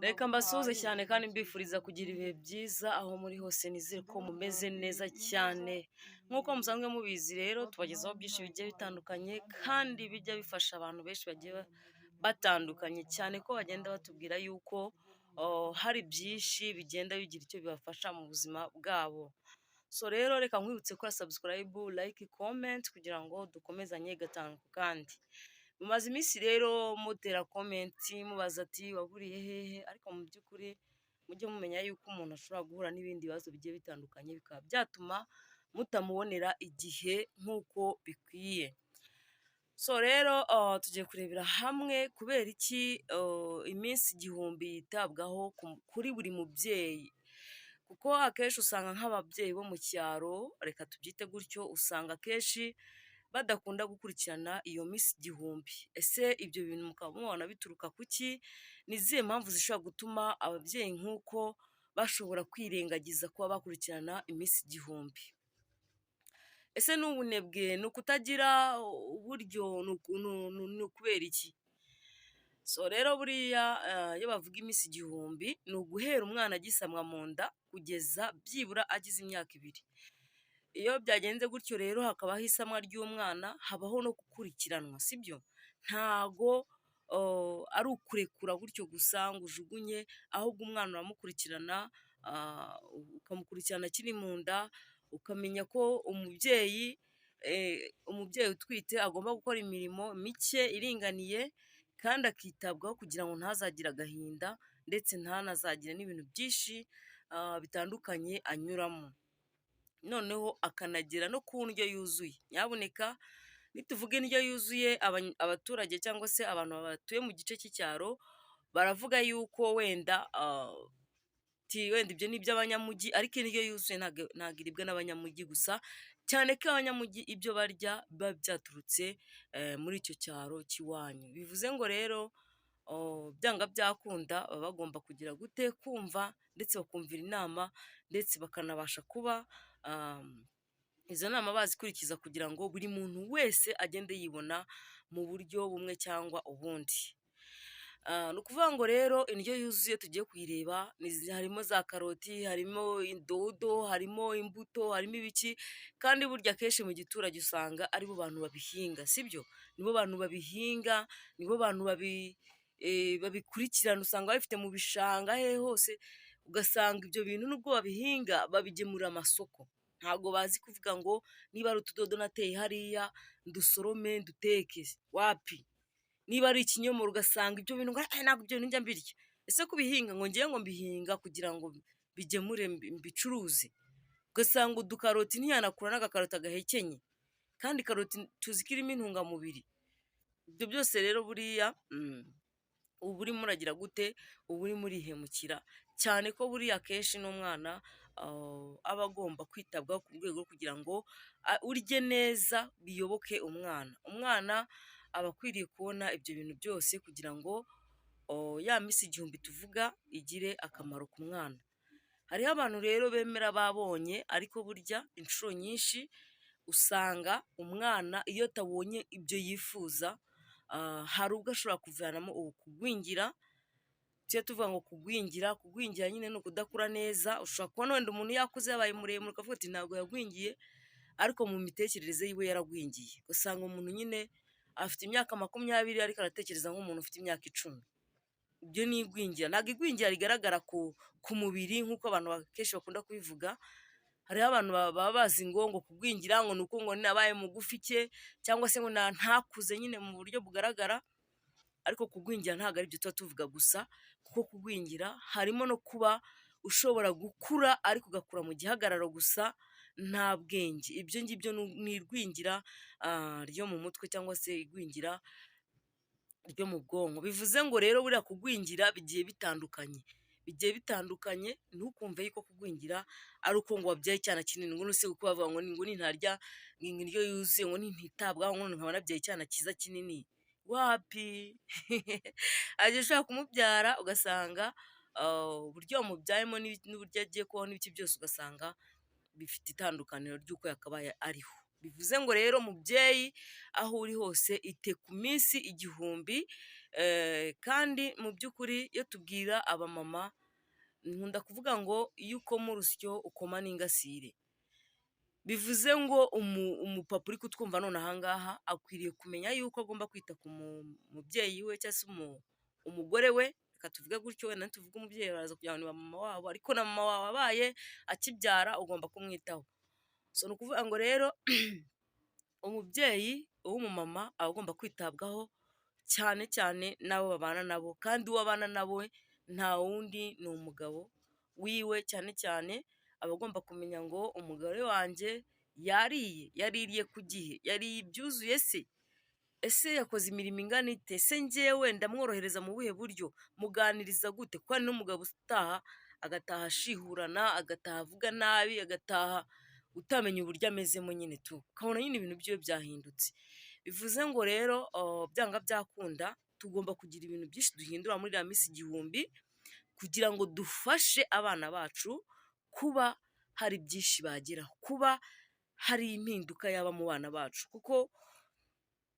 Reka mbasuhuze cyane kandi mbifuriza kugira ibihe byiza aho muri hose, nizere ko mumeze neza cyane. Nk'uko musanzwe mubizi rero, tubagezaho byinshi bigiye bitandukanye kandi bijya bifasha abantu benshi bagiye batandukanye, cyane ko bagenda batubwira yuko hari byinshi bigenda bigira icyo bibafasha mu buzima bwabo. So rero reka nkwibutse kuri subscribe, like, comment kugira ngo dukomezanye gatanu ku kandi. Mumaze iminsi rero mutera komenti mubaza ati waburiye hehe, ariko mu by'ukuri mujye mumenya yuko umuntu ashobora guhura n'ibindi bibazo bigiye bitandukanye bikaba byatuma mutamubonera igihe nk'uko bikwiye. So rero tugiye kurebera hamwe kubera iki iminsi igihumbi yitabwaho kuri buri mubyeyi, kuko akenshi usanga nk'ababyeyi bo mu cyaro, reka tubyite gutyo, usanga akenshi badakunda gukurikirana iyo minsi igihumbi. Ese ibyo bintu mukaba mubona bituruka kuki? Ni izihe mpamvu zishobora gutuma ababyeyi nk'uko bashobora kwirengagiza kuba bakurikirana iminsi igihumbi? Ese ni ubunebwe, ni ukutagira uburyo, ni ukubera iki? So rero buriya iyo bavuga iminsi igihumbi ni uguhera umwana agisamwa mu nda kugeza byibura agize imyaka 2. Iyo byagenze gutyo rero hakabaho isamwa ry'umwana, habaho no gukurikiranwa, sibyo? Ntago ari ukurekura gutyo gusa ngo ujugunye, ahubwo umwana uramukurikirana, ukamukurikirana akiri mu nda, ukamenya ko umubyeyi utwite agomba gukora imirimo mike iringaniye kandi akitabwaho kugira ngo ntazagire agahinda ndetse ntanazagire n'ibintu byinshi bitandukanye anyuramo. Noneho akanagera no ku ndyo yuzuye. Nyabuneka nituvuga indyo yuzuye, abaturage cyangwa se abantu batuye mu gice cy'icyaro baravuga yuko wenda ibyo ni iby'abanyamujyi, ariko indyo yuzuye ntabwo iribwa n'abanyamujyi gusa, cyane ko abanyamujyi ibyo barya biba byaturutse muri icyo cyaro cy'iwanyu. Bivuze ngo rero byanga byakunda baba bagomba kugira gute, kumva ndetse bakumvira inama ndetse bakanabasha kuba izo nama bazikurikiza kugira ngo buri muntu wese agende yibona mu buryo bumwe cyangwa ubundi. Ni ukuvuga ngo rero indyo yuzuye tugiye kuyireba, harimo za karoti, harimo dodo, harimo imbuto, harimo ibiki, kandi burya akenshi mu giturage usanga aribo bantu babihinga, sibyo? Nibo bantu babihinga, nibo bantu babikurikirana, usanga babifite mu bishanga hehe hose, ugasanga ibyo bintu nubwo babihinga babigemurira amasoko. Ntabwo bazi kuvuga ngo niba ari utudodo nateye hariya ndusorome nduteke, wapi? Niba ari ikinyomoro ugasanga ibyo bintu ntabwo ibyo bintu njya mbirya. Ese kubihinga ngo ngiye ngo mbihinga kugira ngo bigemure mbicuruze? Ugasanga udukaroti ntiyanakura n'agakaroti agahekenye, kandi karoti tuzi ko irimo intungamubiri. Ibyo byose rero buriya uba urimo uragira gute? Uba urimo urihemukira, cyane ko buriya akenshi n'umwana aba agomba kwitabwaho ku rwego kugira ngo urye neza biyoboke umwana. Umwana aba akwiriye kubona ibyo bintu byose kugira ngo ya minsi igihumbi tuvuga igire akamaro ku mwana. Hariho abantu rero bemera babonye, ariko burya inshuro nyinshi usanga umwana iyo atabonye ibyo yifuza, hari ubwo ashobora kuvanamo kugwingira. Tujye tuvuga ngo kugwingira nyine ni ukudakura neza. Ushobora kubona wenda umuntu yakuze yabaye muremure ukavuga ati ntabwo yagwingiye, ariko mu mitekerereze yiwe yaragwingiye. Usanga umuntu nyine afite imyaka 20 ariko aratekereza nk'umuntu ufite imyaka 10. Ibyo ni igwingira. Ntabwo igwingira rigaragara ku mubiri nk'uko abantu kenshi bakunda kubivuga. Hariho abantu baba bazi ngo kugwingira ngo ni uko ngo nabaye mugufi cye, cyangwa se ngo ntakuze nyine mu buryo bugaragara, ariko kugwingira ntabwo ari byo tuba tuvuga gusa, kuko kugwingira harimo no kuba ushobora gukura ariko ugakura mu gihagararo gusa nta bwenge. Ibyo ngibyo ni igwingira ryo mu mutwe cyangwa se igwingira ryo mu bwonko. Bivuze ngo rero buriya kugwingira bigiye bitandukanye, ntukumve yuko kugwingira ari uko ngo wabyaye icyana kinini, ngo nuse kuko bavuga ngo nintarya indyo yuzuye ngo nintitabwaho ngo nkaba nabyaye icyana cyiza kinini. Wapi? Agiye ushobora kumubyara ugasanga uburyo wamubyayemo n'uburyo agiye kubaho n'ibiki byose ugasanga bifite itandukaniro ry'uko yakabaye ariho. Bivuze ngo rero mubyeyi aho uri hose ite ku minsi igihumbi kandi mu by'ukuri iyo tubwira abamama, nkunda kuvuga ngo iyo ukoma urusyo ukoma n'ingasire. Bivuze ngo umupapa uri kutwumva none aha ngaha akwiriye kumenya yuko agomba kwita ku mubyeyi we cyangwa se umugore we, reka tuvuge gutyo, wenda nituvuga umubyeyi baraza kugira ngo ni mama wabo, ariko na mama wawe abaye akibyara ugomba kumwitaho. So ni ukuvuga ngo rero umubyeyi w'umumama aba agomba kwitabwaho cyane cyane n'abo babana nabo, kandi uwo abana nabo nta wundi ni umugabo wiwe. Cyane cyane aba agomba kumenya ngo umugore wanjye yaririye ku gihe, yariye ibyuzuye se, ese yakoze imirimo ingana ite, ese njyewe ndamworohereza mu buhe buryo, muganiriza gute, kuko hari n'umugabo utaha agataha ashihurana, agataha avuga nabi, agataha utamenya uburyo amezemo nyine tu, ukabona nyine ibintu byiwe byahindutse. Bivuze ngo rero byanga byakunda tugomba kugira ibintu byinshi duhindura muri iriya minsi igihumbi, kugira ngo dufashe abana bacu kuba hari byinshi bageraho, kuba hari impinduka yaba mu bana bacu. Kuko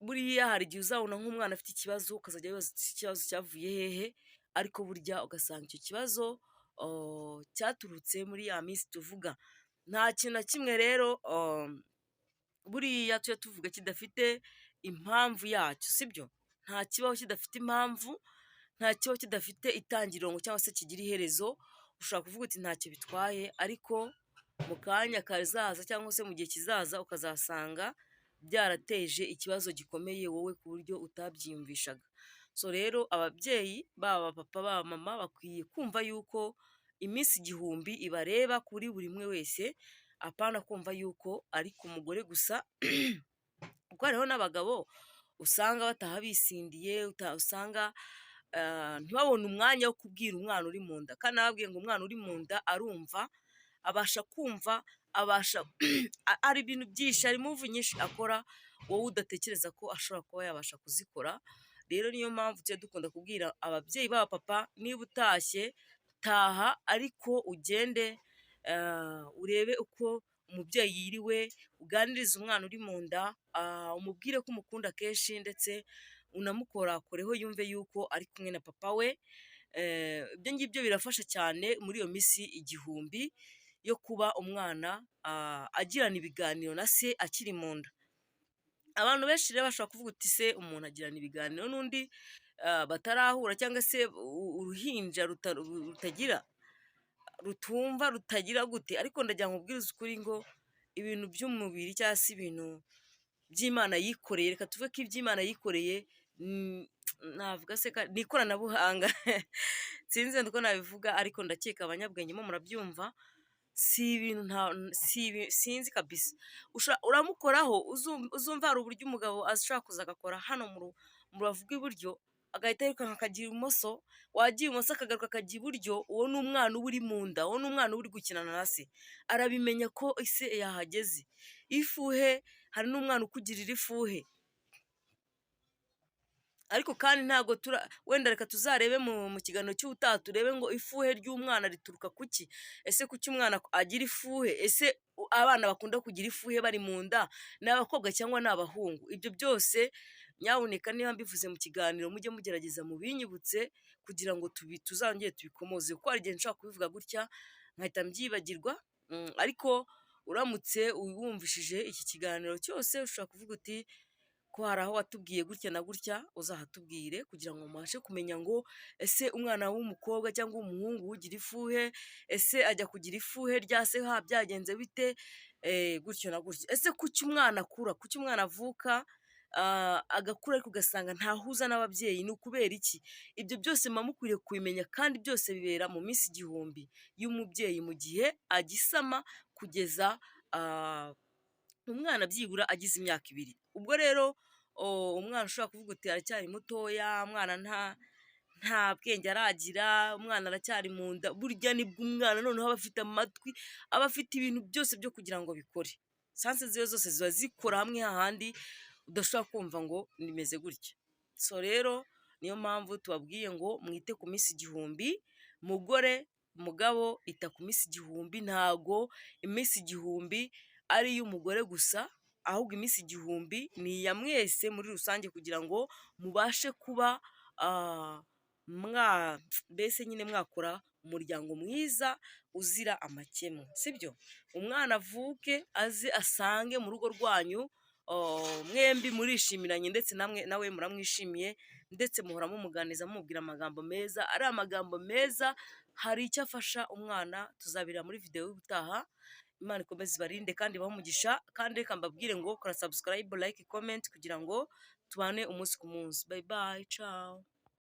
buriya hari igihe uzabona nk'umwana afite ikibazo ukazajya wibaza ikibazo cyavuye hehe, ariko burya ugasanga icyo kibazo cyaturutse muri ya minsi tuvuga. Nta kintu na kimwe rero buriya tujya tuvuga kidafite impamvu yacyo, sibyo? Nta kibaho kidafite impamvu, nta kibaho kidafite itangiriro cyangwa se kigira iherezo. Ushobora kuvuga uti ntacyo bitwaye, ariko mu kanya kazaza cyangwa se mu gihe kizaza ukazasanga byarateje ikibazo gikomeye wowe ku buryo utabyiyumvishaga. So rero ababyeyi baba papa baba mama bakwiye kumva yuko iminsi igihumbi ibareba kuri buri umwe wese, apana kumva yuko ari ku mugore gusa kuko hariho n'abagabo usanga bataha bisindiye, usanga ntibabone umwanya wo kubwira umwana uri mu nda, kandi nababwiye ngo umwana uri mu nda arumva, abasha kumva, hari ibintu byinshi, hari muvu nyinshi akora wowe udatekereza ko ashobora kuba yabasha kuzikora. Rero niyo mpamvu tujya dukunda kubwira ababyeyi baba papa, niba utashye taha, ariko ugende urebe uko umubyeyi yiriwe, uganirize umwana uri mu nda, umubwire ko umukunda kenshi, ndetse unamukorakoreho yumve yuko ari kumwe na papa we. Ibyo ngibyo birafasha cyane muri iyo minsi igihumbi yo kuba umwana agirana ibiganiro na se akiri mu nda. Abantu benshi rero bashobora kuvuga uti se umuntu agirana ibiganiro n'undi batarahura, cyangwa se uruhinja rutagira gute, ariko ndagira ngo ubwirize ukuri ngo ibintu by'umubiri cyangwa se ibintu by'Imana yikoreye, reka tuvuge ko iby'Imana yikoreye navuga se ni ikoranabuhanga sinzi uko nabivuga, ariko ndakeka abanyabwenge mo murabyumva. Si ibintu sinzi kabisa, uramukoraho uzumva hari uburyo umugabo ashobora kuza agakora hano mu rubavu rw'iburyo, agahita yirukanka akagira ibumoso, wagiye ibumoso akagaruka akajya iburyo. Uwo ni umwana uba uri mu nda, uwo ni umwana uba uri gukinana na se, arabimenya ko ise yahageze. Ifuhe, hari n'umwana ukugirira ifuhe, ariko kandi ntabwo wenda reka tuzarebe mu kiganiro cy'ubutaha turebe ngo ifuhe ry'umwana rituruka kuki, ese kuki umwana agira ifuhe, ese abana bakunda kugira ifuhe bari mu nda ni abakobwa cyangwa ni abahungu? Ibyo byose nyabuneka niba mbivuze mu kiganiro mujye mugerageza mubinyibutse kugira ngo tuzongere tubikomoze, kuko hari igihe nshobora kubivuga gutya nkahita mbyibagirwa. Ariko uramutse wumvishije iki kiganiro cyose ushobora kuvuga uti ko hari aho watubwiye gutya na gutya, uzahatubwire kugira ngo mubashe kumenya ngo ese umwana w'umukobwa cyangwa w'umuhungu ugira ifuhe, ese ajya kugira ifuhe rya se byagenze bite, gutyo na gutyo. Ese kuki umwana akura, kuki umwana avuka agakura ariko ugasanga ntahuza n'ababyeyi, ni ukubera iki? Ibyo byose muba mukwiriye kubimenya, kandi byose bibera mu minsi igihumbi y'umubyeyi, mu gihe agisama kugeza umwana byibura agize imyaka 2. Ubwo rero umwana ushobora kuvuga uti aracyari mutoya, umwana nta bwenge aragira, umwana aracyari mu nda, burya nibwo umwana noneho aba afite amatwi, aba afite ibintu byose byo kugira ngo bikore, sanse ziwe zose ziba zikora hamwe hahandi udashobora kumva ngo nimeze gutya. So rero niyo mpamvu tubabwiye ngo mwite ku minsi igihumbi. Mugabo ita ku minsi igihumbi, ntago iminsi igihumbi ari iy'umugore gusa, ahubwo iminsi igihumbi ni iya mwese muri rusange, kugira ngo mubashe kuba ah, mbese nyine mwakora umuryango mwiza uzira amakemwa, sibyo? Umwana avuke aze asange mu rugo rwanyu mwembi murishimiranye ndetse nawe muramwishimiye, ndetse muhora mumuganiza mumubwira amagambo meza, ari amagambo meza hari icyo afasha umwana. Tuzabira muri video y'ubutaha. Imana ikomeze ibarinde kandi ibahe umugisha, kandi reka mbabwire ngo kora subscribe, like, comment kugira ngo tubane umunsi ku munsi. Bye bye, ciao.